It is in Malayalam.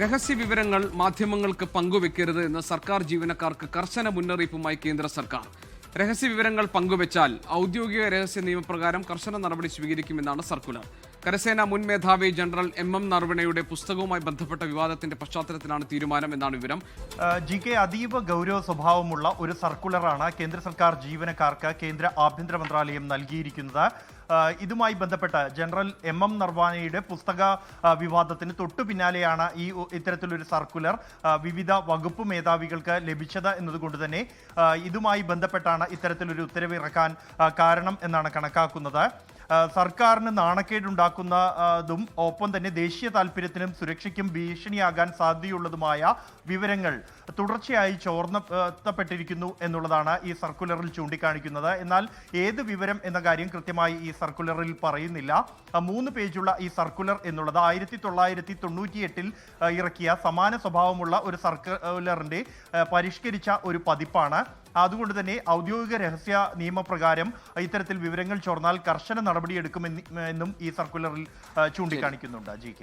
രഹസ്യ വിവരങ്ങൾ മാധ്യമങ്ങൾക്ക് പങ്കുവെക്കരുത് എന്ന് സർക്കാർ ജീവനക്കാർക്ക് കർശന മുന്നറിയിപ്പുമായി കേന്ദ്ര സർക്കാർ. രഹസ്യ വിവരങ്ങൾ പങ്കുവച്ചാൽ ഔദ്യോഗിക രഹസ്യ നിയമപ്രകാരം കർശന നടപടി സ്വീകരിക്കുമെന്നാണ് സർക്കുലർ. കരസേന മുൻ മേധാവി ജനറൽ എം നരവണയുടെ പുസ്തകവുമായി ബന്ധപ്പെട്ട വിവാദത്തിന്റെ പശ്ചാത്തലത്തിലാണ് തീരുമാനം എന്നാണ് വിവരം. GK അതീവ ഗൗരവ സ്വഭാവമുള്ള ഒരു സർക്കുലറാണ് കേന്ദ്ര സർക്കാർ ജീവനക്കാർക്ക് കേന്ദ്ര ആഭ്യന്തര മന്ത്രാലയം നൽകിയിരിക്കുന്നത്. ഇതുമായി ബന്ധപ്പെട്ട് ജനറൽ എം നരവണയുടെ പുസ്തക വിവാദത്തിന് തൊട്ടു പിന്നാലെയാണ് ഇത്തരത്തിലൊരു സർക്കുലർ വിവിധ വകുപ്പ് മേധാവികൾക്ക് ലഭിച്ചത് എന്നതുകൊണ്ട് തന്നെ ഇതുമായി ബന്ധപ്പെട്ടാണ് ഇത്തരത്തിലൊരു ഉത്തരവ് ഇറക്കാൻ കാരണം എന്നാണ് കണക്കാക്കുന്നത്. സർക്കാരിന് നാണക്കേടുണ്ടാക്കുന്നതും ഒപ്പം തന്നെ ദേശീയ താല്പര്യത്തിനും സുരക്ഷയ്ക്കും ഭീഷണിയാകാൻ സാധ്യതയുള്ളതുമായ വിവരങ്ങൾ തുടർച്ചയായി ചോർന്നപ്പെട്ടിരിക്കുന്നു എന്നുള്ളതാണ് ഈ സർക്കുലറിൽ ചൂണ്ടിക്കാണിക്കുന്നത്. എന്നാൽ ഏത് വിവരം എന്ന കാര്യം കൃത്യമായി ഈ സർക്കുലറിൽ പറയുന്നില്ല. 3 പേജുള്ള ഈ സർക്കുലർ എന്നുള്ളത് 1998 ഇറക്കിയ സമാന സ്വഭാവമുള്ള ഒരു സർക്കുലറിന്റെ പരിഷ്കരിച്ച ഒരു പതിപ്പാണ്. അതുകൊണ്ട് തന്നെ ഔദ്യോഗിക രഹസ്യ നിയമപ്രകാരം ഇത്തരത്തിൽ വിവരങ്ങൾ ചോർന്നാൽ കർശന നടപടിയെടുക്കുമെന്നും ഈ സർക്കുലറിൽ ചൂണ്ടിക്കാണിക്കുന്നുണ്ട്. GK.